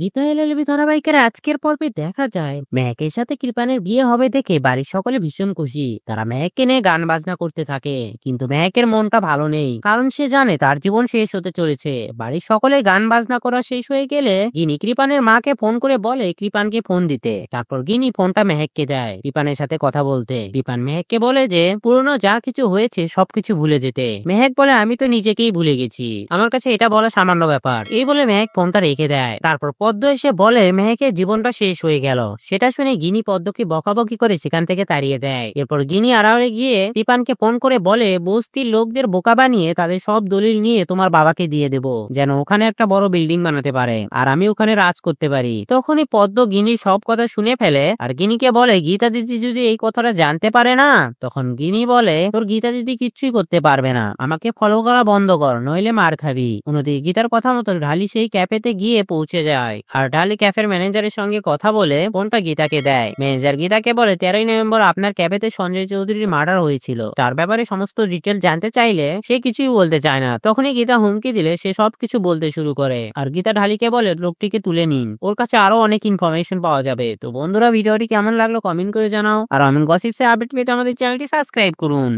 Gita LLB ধারাবাহিকের আজকের পর্বে দেখা যায় মেহেকের সাথে কৃপানের বিয়ে হবে দেখে বাড়ির সকলে ভীষণ খুশি। তারা মেহেককে নিয়ে গান বাজনা করতে থাকে, কিন্তু মেহেকের মনটা ভালো নেই, কারণ সে জানে তার জীবন শেষ হতে চলেছে। বাড়ির সকলে গান বাজনা করা শেষ হয়ে গেলে গিনি কৃপানের মাকে ফোন করে বলে কৃপানকে ফোন দিতে। তারপর গিনি ফোনটা মেহেককে দেয় কৃপানের সাথে কথা বলতে। কৃপান মেহেককে বলে যে পুরনো যা কিছু হয়েছে সবকিছু ভুলে যেতে। মেহেক বলে আমি তো নিজেকেই ভুলে গেছি, আমার কাছে এটা বলা সামান্য ব্যাপার। এই বলে মেহেক ফোনটা রেখে দেয়। তারপর পদ্ম এসে বলে মেহেকের জীবনটা শেষ হয়ে গেল। সেটা শুনে গিনি পদ্মকে বকাবকি করে সেখান থেকে তাড়িয়ে দেয়। এরপর গিনি আড়ালে গিয়ে কৃপানকে ফোন করে বলে বস্তির লোকদের বোকা বানিয়ে তাদের সব দলিল নিয়ে তোমার বাবাকে দিয়ে দেবো, যেন ওখানে একটা বড় বিল্ডিং বানাতে পারে আর আমি ওখানে রাজ করতে পারি। তখনই পদ্ম গিনির সব কথা শুনে ফেলে আর গিনিকে বলে গীতা দিদি যদি এই কথাটা জানতে পারে না। তখন গিনি বলে তোর গীতা দিদি কিচ্ছুই করতে পারবে না, আমাকে ফলো করা বন্ধ কর নইলে মার খাবি। অন্যদিকে গীতার কথা মতো ঢালি সেই ক্যাফেতে গিয়ে পৌঁছে যায় আর ঢালি ক্যাফের ম্যানেজারের সঙ্গে কথা বলে ফোনটা গীতাকে দেয়। ম্যানেজার গীতাকে বলে 13ই নভেম্বর আপনার ক্যাফেতে সঞ্জয় চৌধুরীর মার্ডার হয়েছিল, তার ব্যাপারে সমস্ত ডিটেল জানতে চাইলে সে কিছুই বলতে চায় না। তখনই গীতা হুমকি দিলে সে সবকিছু বলতে শুরু করে আর গীতা ঢালিকে বলে লোকটিকে তুলে নিন, ওর কাছে আরো অনেক ইনফরমেশন পাওয়া যাবে। তো বন্ধুরা, ভিডিওটি কেমন লাগলো কমেন্ট করে জানাও আর এমন গসিপসে আপডেট পেতে আমাদের চ্যানেলটি সাবস্ক্রাইব করুন।